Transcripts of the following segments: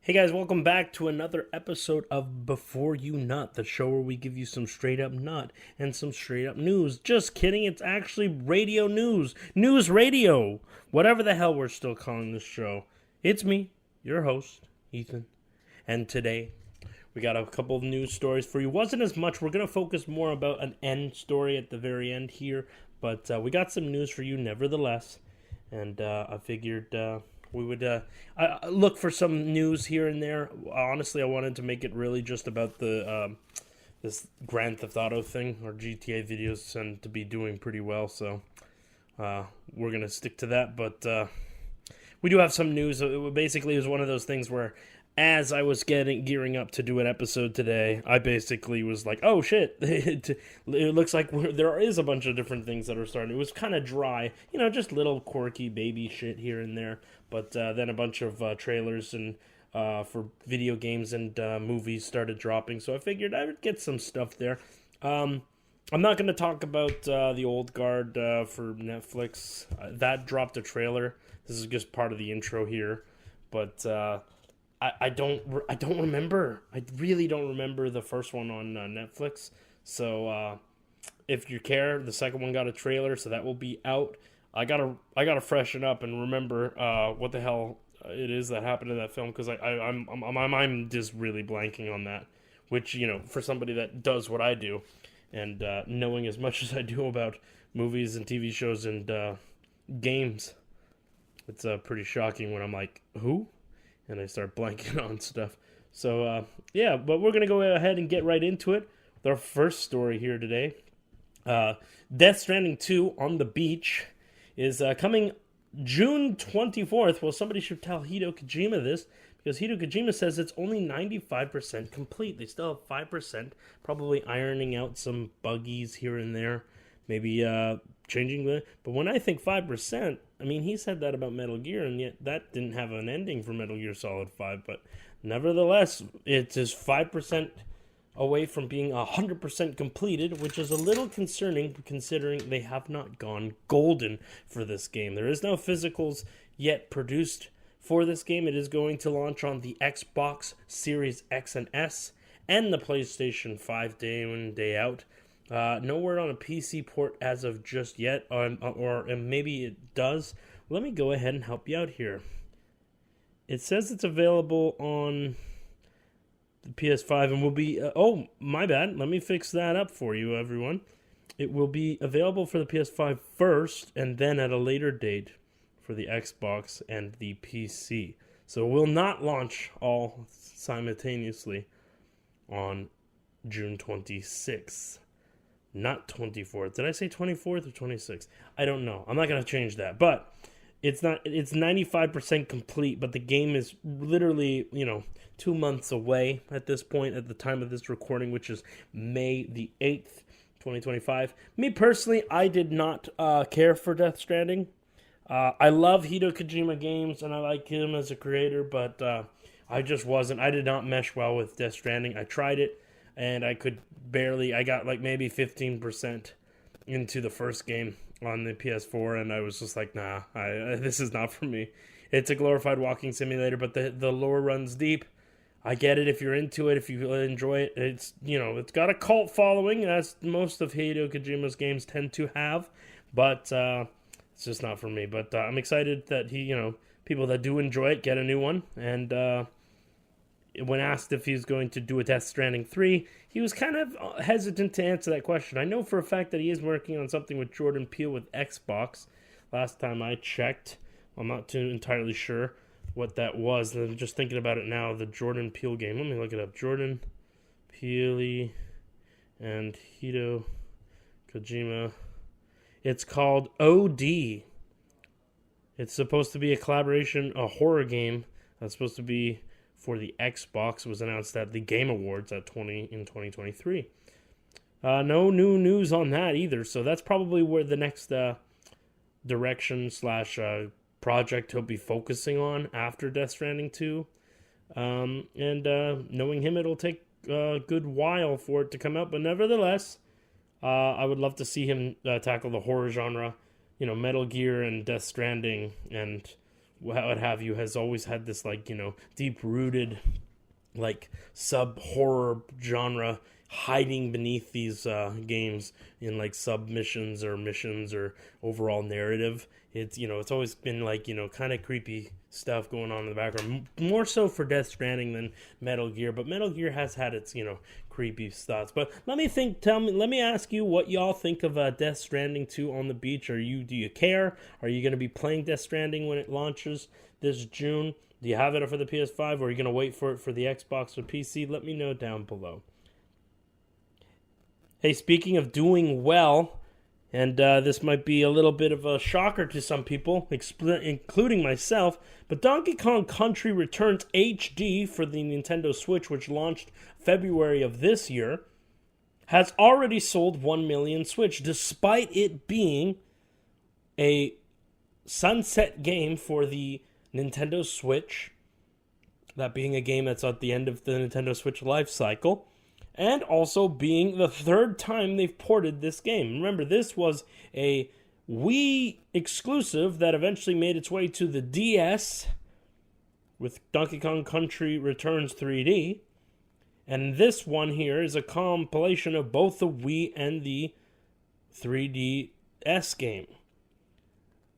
Hey guys, welcome back to another episode of Before You Nut, the show where we give you some straight up nut and some straight up news. Just kidding, it's actually radio news. News radio! Whatever the hell we're still calling this show. It's me, your host, Ethan. And today, we got a couple of news stories for you. Wasn't as much, we're going to focus more about an end story at the very end here. But we got some news for you nevertheless. And I figured we would look for some news here and there. Honestly, I wanted to make it really just about the this Grand Theft Auto thing. Our GTA videos tend to be doing pretty well, so we're going to stick to that. But we do have some news. It basically was one of those things where as I was gearing up to do an episode today, I basically was like, oh shit, it looks like there is a bunch of different things that are starting. It was kind of dry, just little quirky baby shit here and there, but then a bunch of trailers and for video games and movies started dropping, so I figured I would get some stuff there. I'm not going to talk about the old guard for Netflix. That dropped a trailer. This is just part of the intro here, but I don't remember. I really don't remember the first one on Netflix. So if you care, the second one got a trailer, so that will be out. I gotta freshen up and remember what the hell it is that happened in that film, because I'm just really blanking on that. Which, for somebody that does what I do, and knowing as much as I do about movies and TV shows and games, it's pretty shocking when I'm like, who? And I start blanking on stuff. So, yeah, but we're going to go ahead and get right into it with our first story here today. Death Stranding 2 on the beach is coming June 24th. Well, somebody should tell Hideo Kojima this, because Hideo Kojima says it's only 95% complete. They still have 5%, probably ironing out some buggies here and there, maybe changing the... But when I think 5%, I mean, he said that about Metal Gear, and yet that didn't have an ending for Metal Gear Solid 5, but nevertheless, it is 5% away from being 100% completed, which is a little concerning considering they have not gone golden for this game. There is no physicals yet produced for this game. It is going to launch on the Xbox Series X and S and the PlayStation 5 day in, day out. No word on a PC port as of just yet, or maybe it does. Let me go ahead and help you out here. It says it's available on the PS5 and will be... oh, my bad. Let me fix that up for you, everyone. It will be available for the PS5 first, and then at a later date for the Xbox and the PC. So it will not launch all simultaneously on June 26th. Not 24th. Did I say 24th or 26th? I don't know. I'm not going to change that. But it's 95% complete, but the game is literally, 2 months away at this point, at the time of this recording, which is May the 8th, 2025. Me personally, I did not care for Death Stranding. I love Hideo Kojima games, and I like him as a creator, but I just wasn't. I did not mesh well with Death Stranding. I tried it, and I got like maybe 15% into the first game on the PS4, and I was just like, nah, this is not for me. It's a glorified walking simulator, but the lore runs deep. I get it if you're into it, if you enjoy it. It's, it's got a cult following, as most of Hideo Kojima's games tend to have, but it's just not for me. But I'm excited that people that do enjoy it get a new one, and when asked if he's going to do a Death Stranding 3, he was kind of hesitant to answer that question. I know for a fact that he is working on something with Jordan Peele with Xbox. Last time I checked, I'm not too entirely sure what that was. I'm just thinking about it now, the Jordan Peele game. Let me look it up. Jordan Peele and Hideo Kojima. It's called OD. It's supposed to be a collaboration, a horror game that's supposed to be for the Xbox. It was announced at the Game Awards in 2023. No new news on that either, so that's probably where the next direction / project he'll be focusing on after Death Stranding 2. And knowing him, it'll take a good while for it to come out, but nevertheless, I would love to see him tackle the horror genre, Metal Gear and Death Stranding, and what have you, has always had this, like, deep-rooted, like, sub-horror genre hiding beneath these games in, like, submissions or missions or overall narrative. It's, it's always been, like, kind of creepy stuff going on in the background. More so for Death Stranding than Metal Gear, but Metal Gear has had its, creepy thoughts. But let me ask you what y'all think of Death Stranding 2 on the beach. Do you care? Are you going to be playing Death Stranding when it launches this June? Do you have it for the PS5, or are you going to wait for it for the Xbox or PC? Let me know down below. Hey, speaking of doing well, and this might be a little bit of a shocker to some people, including myself, but Donkey Kong Country Returns HD for the Nintendo Switch, which launched February of this year, has already sold 1 million Switch, despite it being a sunset game for the Nintendo Switch, that being a game that's at the end of the Nintendo Switch life cycle, and also being the third time they've ported this game. Remember, this was a Wii exclusive that eventually made its way to the DS with Donkey Kong Country Returns 3D. And this one here is a compilation of both the Wii and the 3DS game.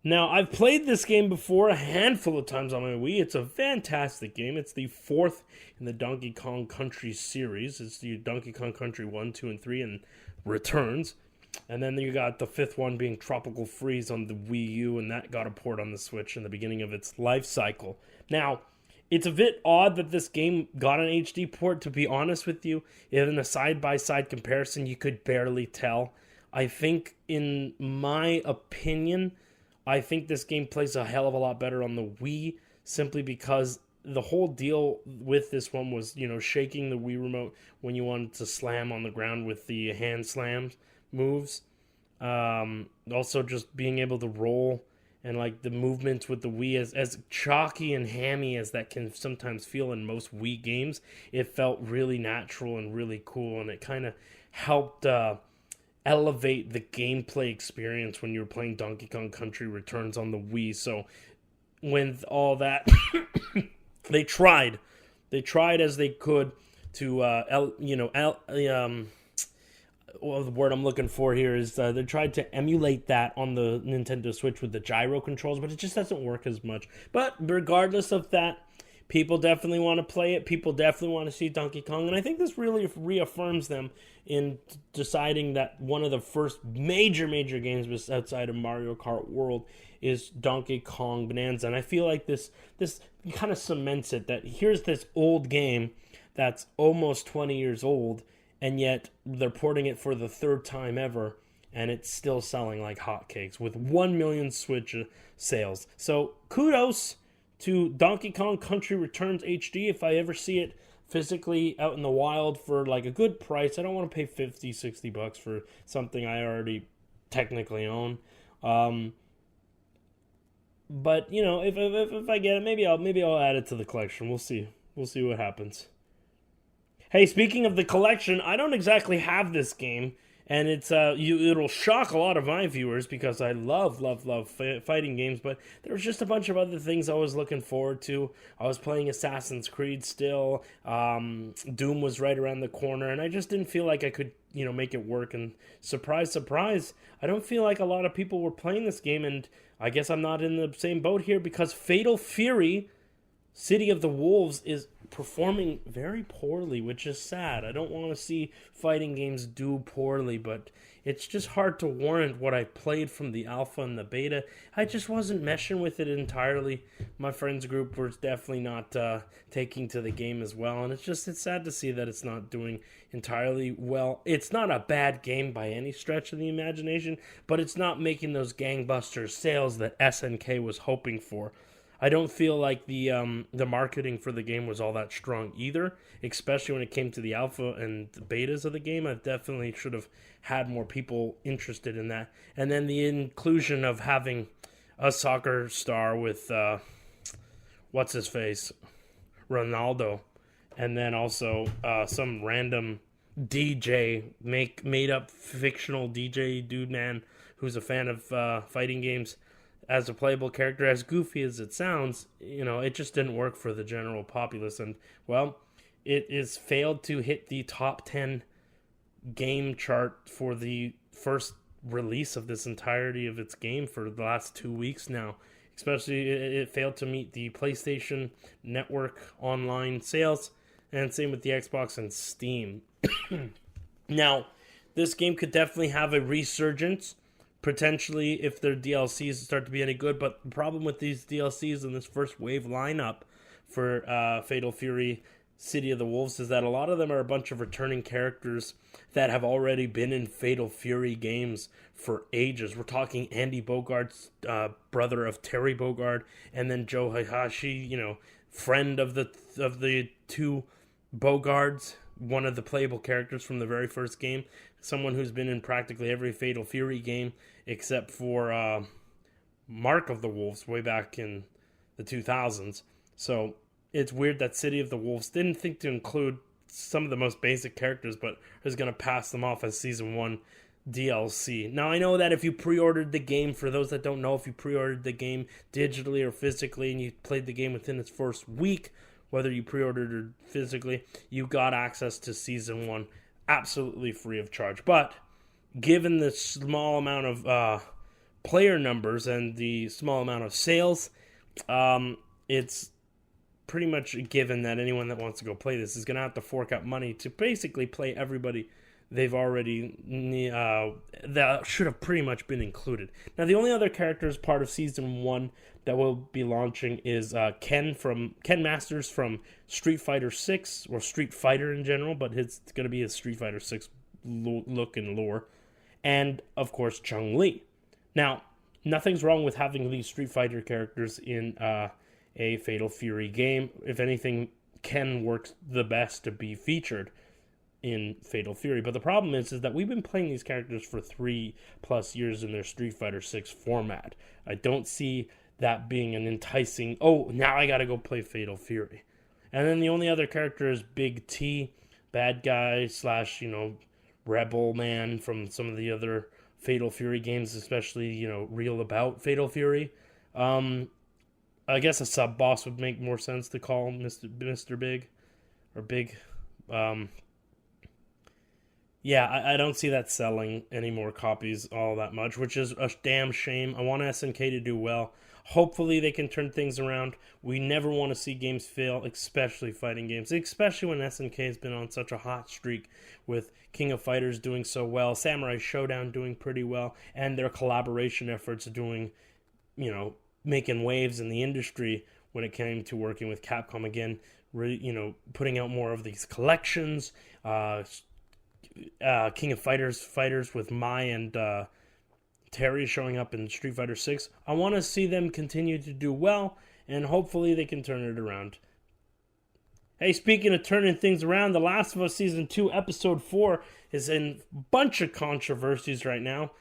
Now, I've played this game before a handful of times on my Wii. It's a fantastic game. It's the fourth in the Donkey Kong Country series. It's the Donkey Kong Country 1, 2, and 3, and Returns. And then you got the fifth one being Tropical Freeze on the Wii U, and that got a port on the Switch in the beginning of its life cycle. Now, it's a bit odd that this game got an HD port, to be honest with you. In a side-by-side comparison, you could barely tell. I think, in my opinion, I think this game plays a hell of a lot better on the Wii, simply because the whole deal with this one was, shaking the Wii remote when you wanted to slam on the ground with the hand slam moves. Also just being able to roll, and like the movements with the Wii, as chalky and hammy as that can sometimes feel in most Wii games, it felt really natural and really cool, and it kind of helped elevate the gameplay experience when you were playing Donkey Kong Country Returns on the Wii. So with all that, they tried as they could to, well, the word I'm looking for here is they tried to emulate that on the Nintendo Switch with the gyro controls, but it just doesn't work as much. But regardless of that, people definitely want to play it. People definitely want to see Donkey Kong. And I think this really reaffirms them in deciding that one of the first major games outside of Mario Kart World is Donkey Kong Bonanza. And I feel like this kind of cements it, that here's this old game that's almost 20 years old, and yet they're porting it for the third time ever, and it's still selling like hotcakes with 1 million Switch sales. So kudos to Donkey Kong Country Returns HD. If I ever see it physically out in the wild for like a good price, I don't want to pay $50-$60 for something I already technically own. But if I get it, maybe I'll add it to the collection. We'll see what happens. Hey, speaking of the collection, I don't exactly have this game. And it'll shock a lot of my viewers because I love fighting games, but there was just a bunch of other things I was looking forward to. I was playing Assassin's Creed still. Doom was right around the corner, and I just didn't feel like I could, make it work. And surprise, I don't feel like a lot of people were playing this game, and I guess I'm not in the same boat here because Fatal Fury, City of the Wolves, is performing very poorly, which is sad. I don't want to see fighting games do poorly, but it's just hard to warrant what I played from the alpha and the beta. I just wasn't meshing with it entirely. My friends group was definitely not taking to the game as well, and it's sad to see that it's not doing entirely well. It's not a bad game by any stretch of the imagination, but it's not making those gangbusters sales that SNK was hoping for. I don't feel like the marketing for the game was all that strong either, especially when it came to the alpha and the betas of the game. I definitely should have had more people interested in that. And then the inclusion of having a soccer star with, what's-his-face, Ronaldo, and then also some random DJ, made-up fictional DJ dude man who's a fan of fighting games. as a playable character, as goofy as it sounds, it just didn't work for the general populace. And, well, it is failed to hit the top 10 game chart for the first release of this entirety of its game for the last 2 weeks now. Especially, it failed to meet the PlayStation Network online sales, and same with the Xbox and Steam. Now, this game could definitely have a resurgence, potentially, if their DLCs start to be any good, but the problem with these DLCs in this first wave lineup for Fatal Fury City of the Wolves is that a lot of them are a bunch of returning characters that have already been in Fatal Fury games for ages. We're talking Andy Bogart's brother of Terry Bogard, and then Joe Hayashi, friend of the two Bogards, one of the playable characters from the very first game, someone who's been in practically every Fatal Fury game except for Mark of the Wolves way back in the 2000s. So it's weird that City of the Wolves didn't think to include some of the most basic characters, but is going to pass them off as Season 1 DLC. Now, I know that if you pre-ordered the game, for those that don't know, if you pre-ordered the game digitally or physically, and you played the game within its first week, whether you pre-ordered or physically, you got access to Season 1 absolutely free of charge. But given the small amount of player numbers and the small amount of sales, it's pretty much a given that anyone that wants to go play this is going to have to fork out money to basically play everybody they've already that should have pretty much been included. Now, the only other characters part of Season 1 that will be launching is Ken Masters from Street Fighter 6, or Street Fighter in general, but it's going to be a Street Fighter 6 look and lore. And, of course, Chun-Li. Now, nothing's wrong with having these Street Fighter characters in a Fatal Fury game. If anything, Ken works the best to be featured in Fatal Fury. But the problem is that we've been playing these characters for 3+ years in their Street Fighter 6 format. I don't see that being an enticing, now I gotta go play Fatal Fury. And then the only other character is Big T, bad guy / rebel man from some of the other Fatal Fury games, especially, Real About Fatal Fury. I guess a sub-boss would make more sense to call Mr. Big, or Big. I don't see that selling any more copies all that much, which is a damn shame. I want SNK to do well. Hopefully they can turn things around. We never want to see games fail, especially fighting games, especially when SNK has been on such a hot streak with King of Fighters doing so well, Samurai Showdown doing pretty well, and their collaboration efforts doing, making waves in the industry when it came to working with Capcom again, putting out more of these collections, King of Fighters with Mai and Terry showing up in Street Fighter 6. I want to see them continue to do well, and hopefully they can turn it around. Hey, speaking of turning things around, The Last of Us Season 2, Episode 4 is in a bunch of controversies right now.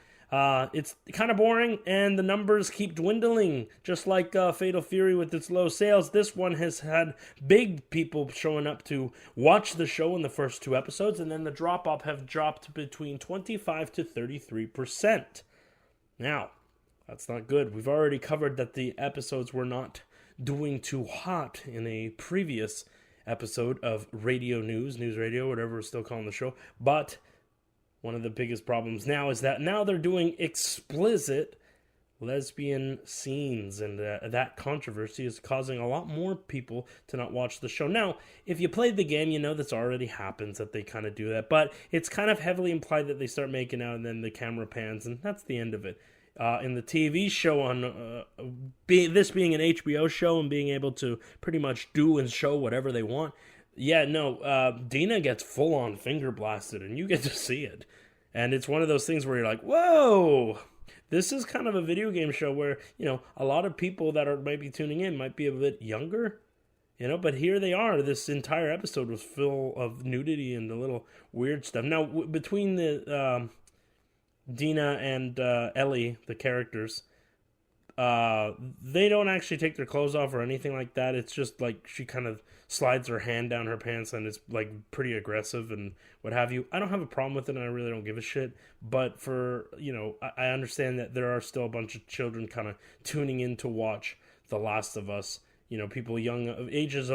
It's kind of boring, and the numbers keep dwindling. Just like Fatal Fury with its low sales, this one has had big people showing up to watch the show in the first 2 episodes, and then the drop-off have dropped between 25 to 33%. Now, that's not good. We've already covered that the episodes were not doing too hot in a previous episode of Radio News Radio, whatever we're still calling the show, but one of the biggest problems now is that now they're doing explicit lesbian scenes, and that controversy is causing a lot more people to not watch the show. Now, if you played the game, you know this already happens, that they kind of do that, but it's kind of heavily implied that they start making out and then the camera pans, and that's the end of it. In the TV show, on this being an HBO show and being able to pretty much do and show whatever they want, Dina gets full-on finger blasted, and you get to see it. And it's one of those things where you're like, whoa! This is kind of a video game show where, a lot of people that might be tuning in might be a bit younger, but here they are. This entire episode was full of nudity and a little weird stuff. Now, between the Dina and Ellie, the characters, They don't actually take their clothes off or anything like that. It's just like she kind of slides her hand down her pants and it's like pretty aggressive and what have you. I don't have a problem with it and I really don't give a shit. But for, I understand that there are still a bunch of children kind of tuning in to watch The Last of Us. People young ages,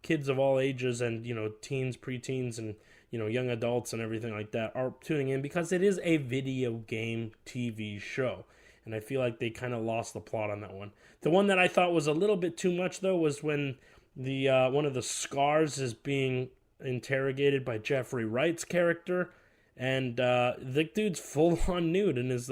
kids of all ages and, teens, preteens and, young adults and everything like that are tuning in because it is a video game TV show. And I feel like they kind of lost the plot on that one. The one that I thought was a little bit too much, though, was when the one of the Scars is being interrogated by Jeffrey Wright's character. And the dude's full-on nude and his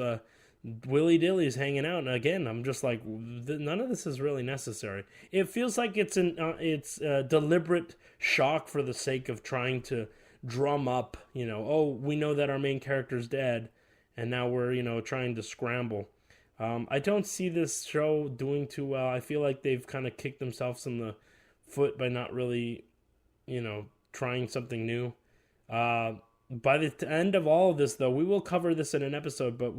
willy-dilly's hanging out. And again, I'm just like, none of this is really necessary. It feels like it's a deliberate shock for the sake of trying to drum up, oh, we know that our main character's dead. And now we're, trying to scramble. I don't see this show doing too well. I feel like they've kind of kicked themselves in the foot by not really, trying something new. By the end of all of this, though, we will cover this in an episode, but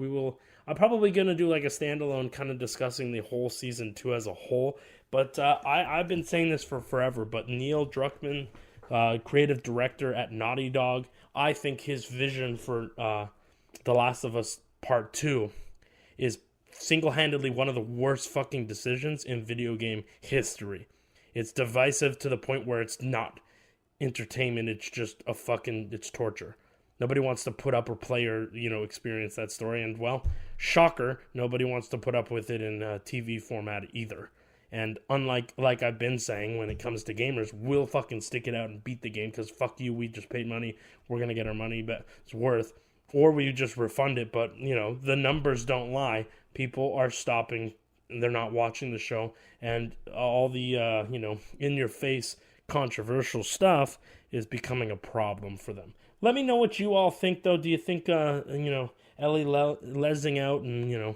I'm probably going to do like a standalone kind of discussing the whole season 2 as a whole. But I've been saying this for forever, but Neil Druckmann, creative director at Naughty Dog, I think his vision for The Last of Us Part 2 is single-handedly one of the worst fucking decisions in video game history. It's divisive to the point where it's not entertainment, it's just it's torture. Nobody wants to put up or play or, experience that story. And, well, shocker, nobody wants to put up with it in TV format either. And unlike, like I've been saying, when it comes to gamers, we'll fucking stick it out and beat the game because fuck you, we just paid money, we're going to get our money but it's worth. Or we just refund it, but, the numbers don't lie. People are stopping, they're not watching the show, and all the, in-your-face controversial stuff is becoming a problem for them. Let me know what you all think, though. Do you think, Ellie lesing out and,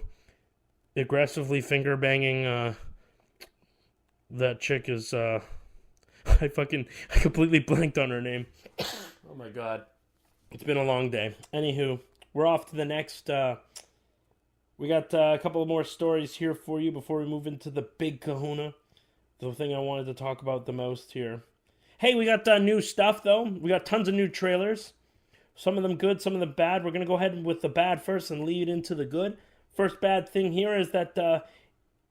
aggressively finger-banging that chick is, I completely blanked on her name. Oh, my God. It's been a long day. Anywho, we're off to the next. We got a couple more stories here for you before we move into the big kahuna. The thing I wanted to talk about the most here. Hey, we got new stuff, though. We got tons of new trailers. Some of them good, some of them bad. We're going to go ahead with the bad first and lead into the good. First bad thing here is that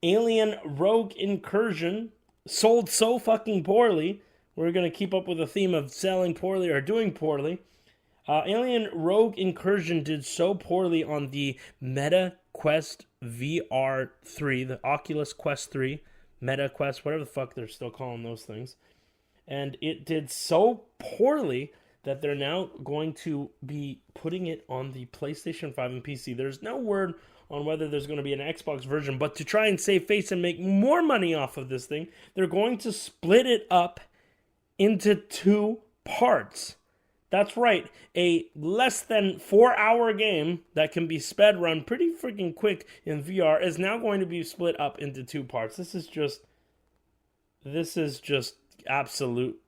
Alien Rogue Incursion sold so fucking poorly. We're going to keep up with the theme of selling poorly or doing poorly. Alien Rogue Incursion did so poorly on the Meta Quest VR 3, the Oculus Quest 3, Meta Quest, whatever the fuck they're still calling those things. And it did so poorly that they're now going to be putting it on the PlayStation 5 and PC. There's no word on whether there's going to be an Xbox version, but to try and save face and make more money off of this thing, they're going to split it up into 2 parts. That's right, a less than 4-hour game that can be sped run pretty freaking quick in VR is now going to be split up into 2 parts. This is just absolute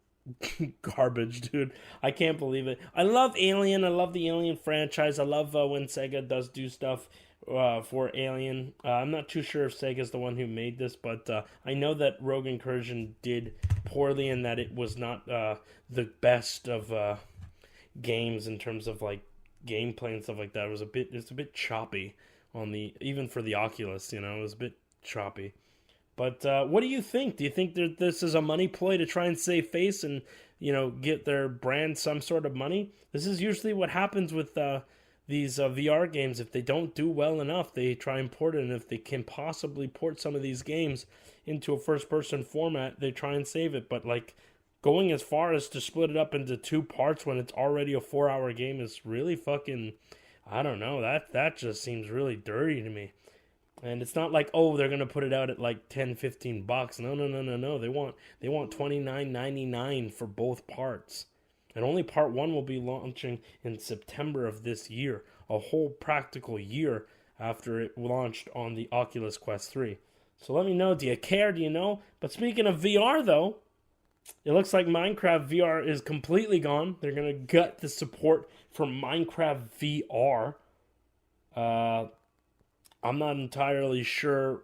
garbage, dude. I can't believe it. I love Alien. I love the Alien franchise. I love when Sega does do stuff for Alien. I'm not too sure if Sega's the one who made this, but I know that Rogue Incursion did poorly and that it was not the best of games in terms of like gameplay and stuff like that. It's a bit choppy on even for the Oculus, it was a bit choppy. But what do you think? Do you think that this is a money ploy to try and save face and, get their brand some sort of money? This is usually what happens with these VR games. If they don't do well enough, they try and port it. And if they can possibly port some of these games into a first-person format, they try and save it. But, going as far as to split it up into 2 parts when it's already a 4-hour game is really fucking, I don't know, that just seems really dirty to me. And it's not like, oh, they're going to put it out at like $10-15. No. They want $29.99 for both parts. And only part 1 will be launching in September of this year, a whole practical year after it launched on the Oculus Quest 3. So let me know, do you care, do you know? But speaking of VR though, it looks like Minecraft VR is completely gone. They're going to gut the support for Minecraft VR. I'm not entirely sure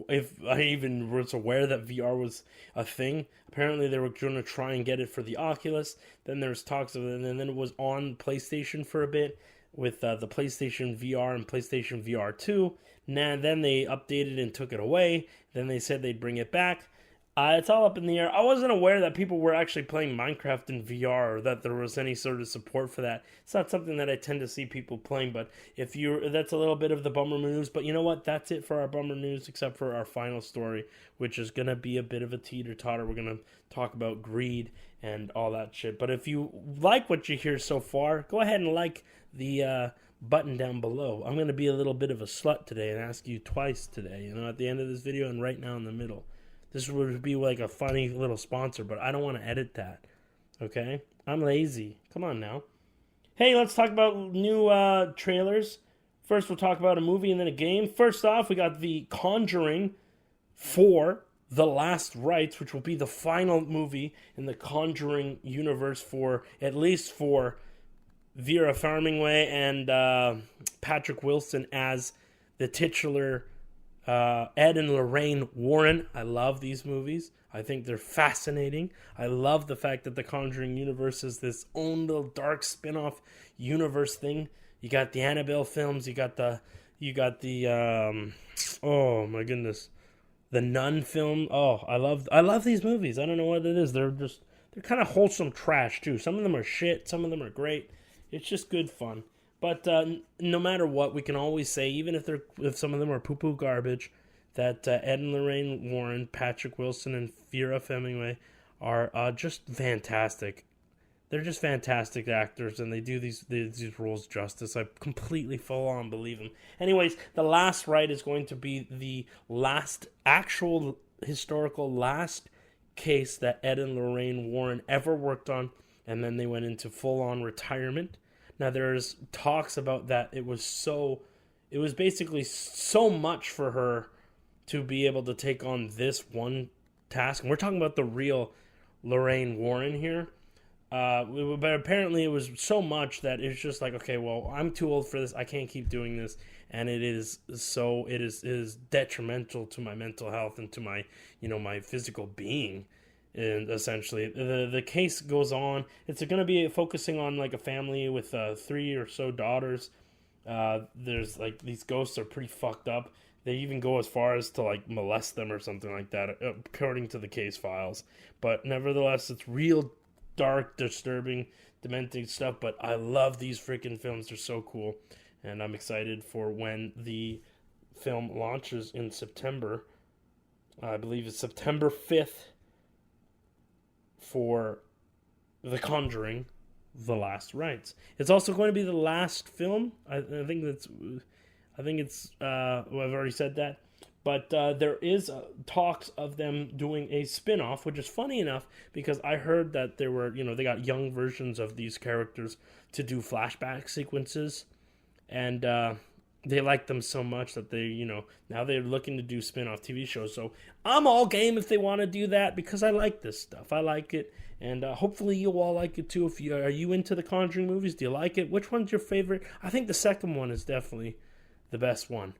if I even was aware that VR was a thing. Apparently, they were going to try and get it for the Oculus. Then there's talks of it, and then it was on PlayStation for a bit with the PlayStation VR and PlayStation VR 2. Now, then they updated and took it away. Then they said they'd bring it back. It's all up in the air. I wasn't aware that people were actually playing Minecraft in VR or that there was any sort of support for that. It's not something that I tend to see people playing, but that's a little bit of the bummer news. But you know what? That's it for our bummer news, except for our final story, which is going to be a bit of a teeter-totter. We're going to talk about greed and all that shit. But if you like what you hear so far, go ahead and like the button down below. I'm going to be a little bit of a slut today and ask you twice today, at the end of this video and right now in the middle. This would be like a funny little sponsor, but I don't want to edit that. Okay? I'm lazy. Come on now. Hey, let's talk about new trailers. First, we'll talk about a movie and then a game. First off, we got The Conjuring 4, The Last Rites, which will be the final movie in the Conjuring universe at least for Vera Farmingway and Patrick Wilson as the titular Ed and Lorraine Warren. I love these movies. I think they're fascinating. I love the fact that the Conjuring universe is this own little dark spin-off universe thing. You got the Annabelle films. You got the oh my goodness, the Nun film. Oh, I love these movies. I don't know what it is. They're kind of wholesome trash too. Some of them are shit. Some of them are great. It's just good fun. But no matter what, we can always say, even if some of them are poo-poo garbage, that Ed and Lorraine Warren, Patrick Wilson, and Vera Farmingway are just fantastic. They're just fantastic actors, and they do these roles justice. I completely full on believe them. Anyways, The Last Rite is going to be the last actual historical last case that Ed and Lorraine Warren ever worked on, and then they went into full-on retirement. Now, there's talks about that it was basically so much for her to be able to take on this one task. And we're talking about the real Lorraine Warren here. But apparently it was so much that it's just like, okay, well, I'm too old for this. I can't keep doing this. And it is detrimental to my mental health and to my, my physical being. And essentially, the case goes on. It's going to be focusing on like a family with 3 or so daughters. There's like these ghosts are pretty fucked up. They even go as far as to like molest them or something like that, according to the case files. But nevertheless, it's real dark, disturbing, dementing stuff. But I love these freaking films. They're so cool, and I'm excited for when the film launches in September. I believe it's September 5th. For The Conjuring, The Last Rites. It's also going to be the last film. I think it's. I've already said that, but there is talks of them doing a spin-off, which is funny enough because I heard that there were, they got young versions of these characters to do flashback sequences, and they like them so much that they, now they're looking to do spin-off TV shows. So I'm all game if they want to do that because I like this stuff. I like it, and hopefully you all like it too. Are you into the Conjuring movies? Do you like it? Which one's your favorite? I think the second one is definitely the best one.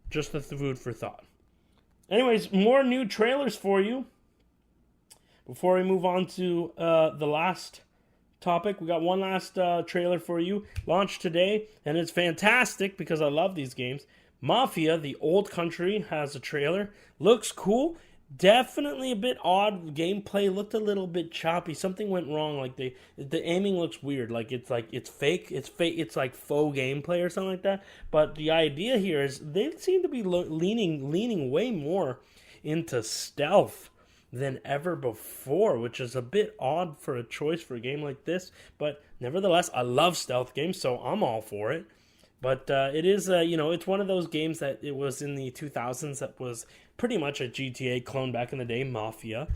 Just the food for thought. Anyways, more new trailers for you. Before we move on to the last topic, we got one last trailer for you, launched today, and it's fantastic because I love these games. Mafia: The Old Country has a trailer. Looks cool. Definitely a bit odd. Gameplay looked a little bit choppy. Something went wrong. Like the aiming looks weird. It's fake. It's fake. It's like faux gameplay or something like that. But the idea here is they seem to be leaning way more into stealth than ever before, which is a bit odd for a choice for a game like this. But nevertheless, I love stealth games, so I'm all for it. But it is, it's one of those games that it was in the 2000s that was pretty much a GTA clone back in the day, Mafia.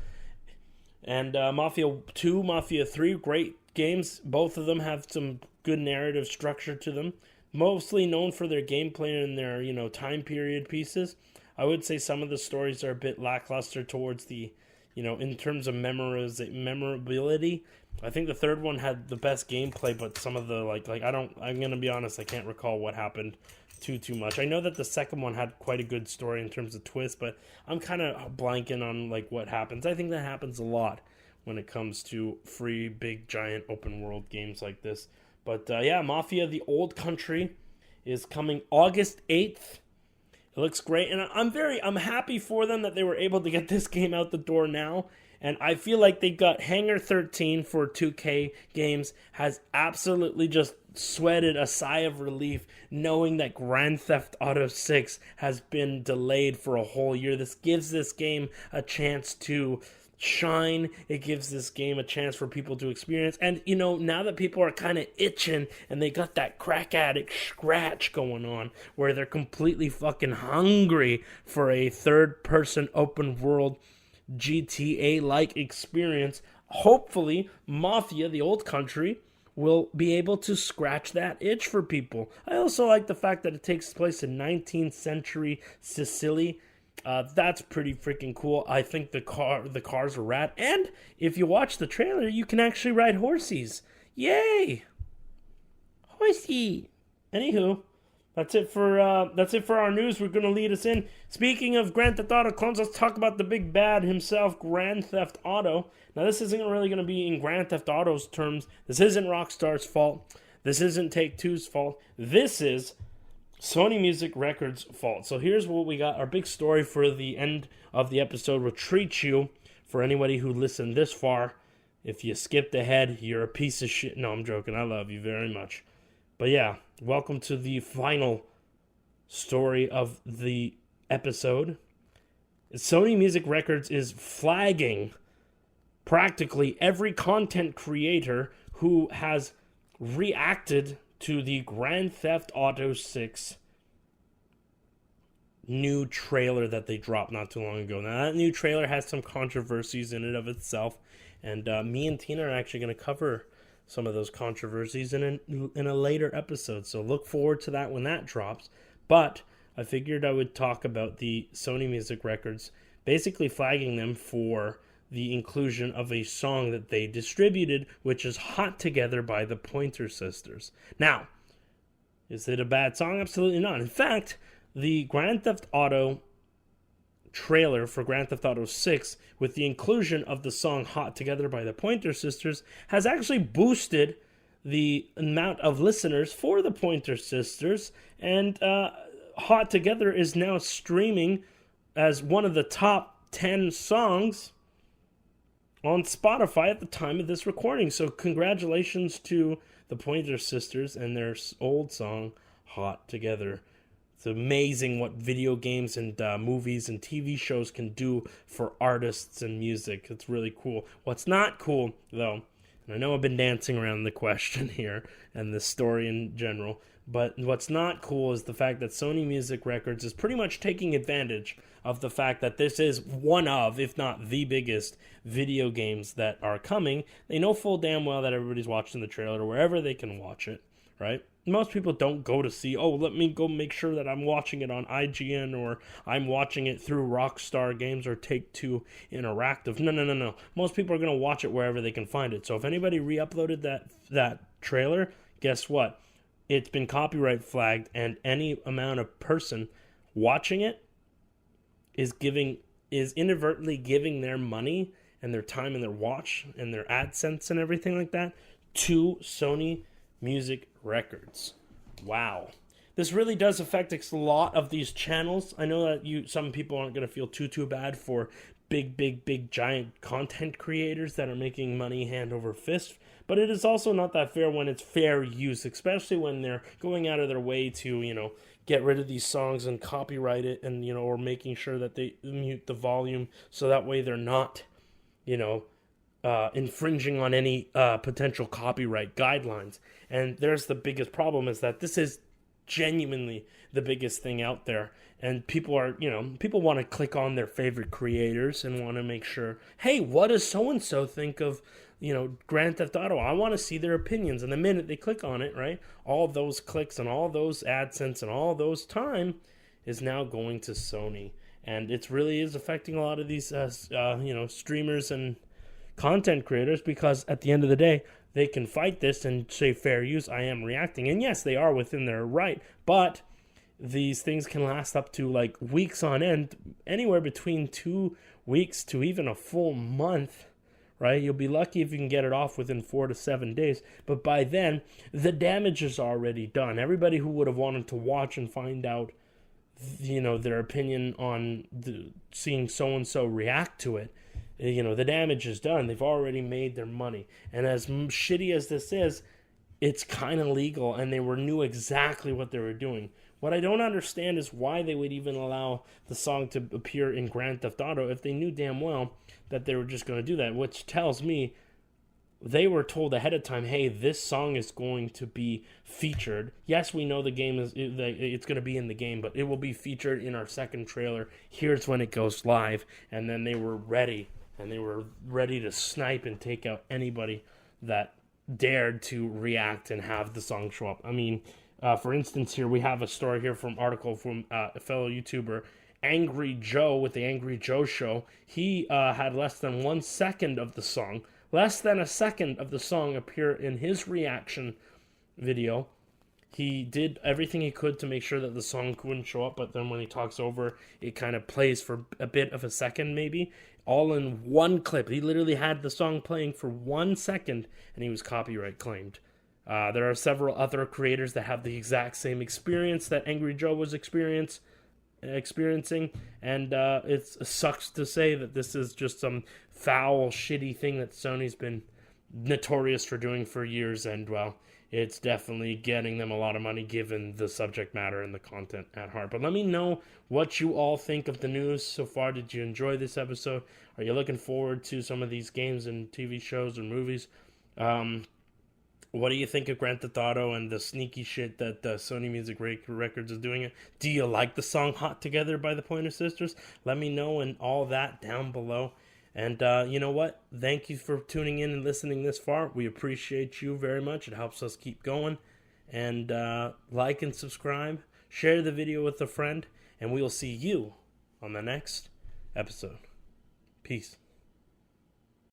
And Mafia 2, Mafia 3, great games. Both of them have some good narrative structure to them. Mostly known for their gameplay and their, time period pieces. I would say some of the stories are a bit lackluster towards the, in terms of memorability. I think the third one had the best gameplay, but some of the, I'm going to be honest, I can't recall what happened too much. I know that the second one had quite a good story in terms of twist, but I'm kind of blanking on like what happens. I think that happens a lot when it comes to free, big, giant, open world games like this. But yeah, Mafia: The Old Country is coming August 8th. It looks great, and I'm happy for them that they were able to get this game out the door now. And I feel like they got Hangar 13 for 2K games has absolutely just sweated a sigh of relief knowing that Grand Theft Auto 6 has been delayed for a whole year. This gives this game a chance to shine. It gives this game a chance for people to experience. And, you know, now that people are kind of itching and they got that crack addict scratch going on where they're completely fucking hungry for a third-person open world GTA-like experience, hopefully Mafia: The Old Country will be able to scratch that itch for people. I also like the fact that it takes place in 19th century Sicily. That's pretty freaking cool. I think the cars are rad, and if you watch the trailer, you can actually ride horsies. Yay! Horsey! Anywho, that's it for our news. We're gonna lead us in. Speaking of Grand Theft Auto clones, let's talk about the big bad himself, Grand Theft Auto. Now, this isn't really gonna be in Grand Theft Auto's terms. This isn't Rockstar's fault. This isn't Take-Two's fault. This is Sony Music Records' fault. So here's what we got. Our big story for the end of the episode will treat you, for anybody who listened this far. If you skipped ahead, you're a piece of shit. No, I'm joking. I love you very much. But yeah, welcome to the final story of the episode. Sony Music Records is flagging practically every content creator who has reacted to the Grand Theft Auto 6 new trailer that they dropped not too long ago. Now, that new trailer has some controversies in and of itself, and me and Tina are actually going to cover some of those controversies in a later episode, so look forward to that when that drops. But I figured I would talk about the Sony Music Records basically flagging them for the inclusion of a song that they distributed, which is Hot Together by the Pointer Sisters. Now, is it a bad song? Absolutely not. In fact, the Grand Theft Auto trailer for Grand Theft Auto 6 with the inclusion of the song Hot Together by the Pointer Sisters has actually boosted the amount of listeners for the Pointer Sisters, and Hot Together is now streaming as one of the top 10 songs on Spotify at the time of this recording. So congratulations to the Pointer Sisters and their old song Hot Together. It's amazing what video games and movies and TV shows can do for artists and music. It's really cool. What's not cool, though, and I know I've been dancing around the question here and the story in general, but what's not cool is the fact that Sony Music Records is pretty much taking advantage of the fact that this is one of, if not the biggest, video games that are coming. They know full damn well that everybody's watching the trailer wherever they can watch it, right? Most people don't go to see, oh, let me go make sure that I'm watching it on IGN or I'm watching it through Rockstar Games or Take-Two Interactive. No. Most people are going to watch it wherever they can find it. So if anybody re-uploaded that trailer, guess what? It's been copyright flagged, and any amount of person watching it is inadvertently giving their money and their time and their watch and their AdSense and everything like that to Sony Music Records. Wow. This really does affect a lot of these channels. I know that some people aren't going to feel too bad for big, giant content creators that are making money hand over fist, but it is also not that fair when it's fair use, especially when they're going out of their way to, get rid of these songs and copyright it and, or making sure that they mute the volume so that way they're not, infringing on any potential copyright guidelines. And there's the biggest problem is that this is genuinely the biggest thing out there. And people are, people want to click on their favorite creators and want to make sure, hey, what does so-and-so think of, Grand Theft Auto? I want to see their opinions. And the minute they click on it, right, all those clicks and all those AdSense and all those time is now going to Sony. And it really is affecting a lot of these, streamers and content creators, because at the end of the day, they can fight this and say fair use, I am reacting. And yes, they are within their right, but these things can last up to like weeks on end, anywhere between 2 weeks to even a full month, right? You'll be lucky if you can get it off within 4 to 7 days. But by then, the damage is already done. Everybody who would have wanted to watch and find out, their opinion on seeing so-and-so react to it, the damage is done. They've already made their money. And as shitty as this is, it's kind of legal, and they knew exactly what they were doing. What I don't understand is why they would even allow the song to appear in Grand Theft Auto if they knew damn well that they were just going to do that, which tells me they were told ahead of time, hey, this song is going to be featured. Yes, we know it's going to be in the game, but it will be featured in our second trailer. Here's when it goes live. And then they were ready, and they were ready to snipe and take out anybody that dared to react and have the song show up. I mean, for instance, here we have a story here from article from a fellow YouTuber, Angry Joe with the Angry Joe Show. He had less than 1 second of the song, appear in his reaction video. He did everything he could to make sure that the song wouldn't show up, but then when he talks over, it kind of plays for a bit of a second maybe, all in one clip. He literally had the song playing for 1 second, and he was copyright claimed. There are several other creators that have the exact same experience that Angry Joe was experiencing, and it sucks to say that this is just some foul, shitty thing that Sony's been notorious for doing for years, and, well, it's definitely getting them a lot of money given the subject matter and the content at heart. But let me know what you all think of the news so far. Did you enjoy this episode? Are you looking forward to some of these games and TV shows and movies? What do you think of Grand Theft Auto and the sneaky shit that Sony Music Records is doing it? Do you like the song Hot Together by the Pointer Sisters? Let me know and all that down below. And you know what? Thank you for tuning in and listening this far. We appreciate you very much. It helps us keep going. And like and subscribe. Share the video with a friend. And we will see you on the next episode. Peace.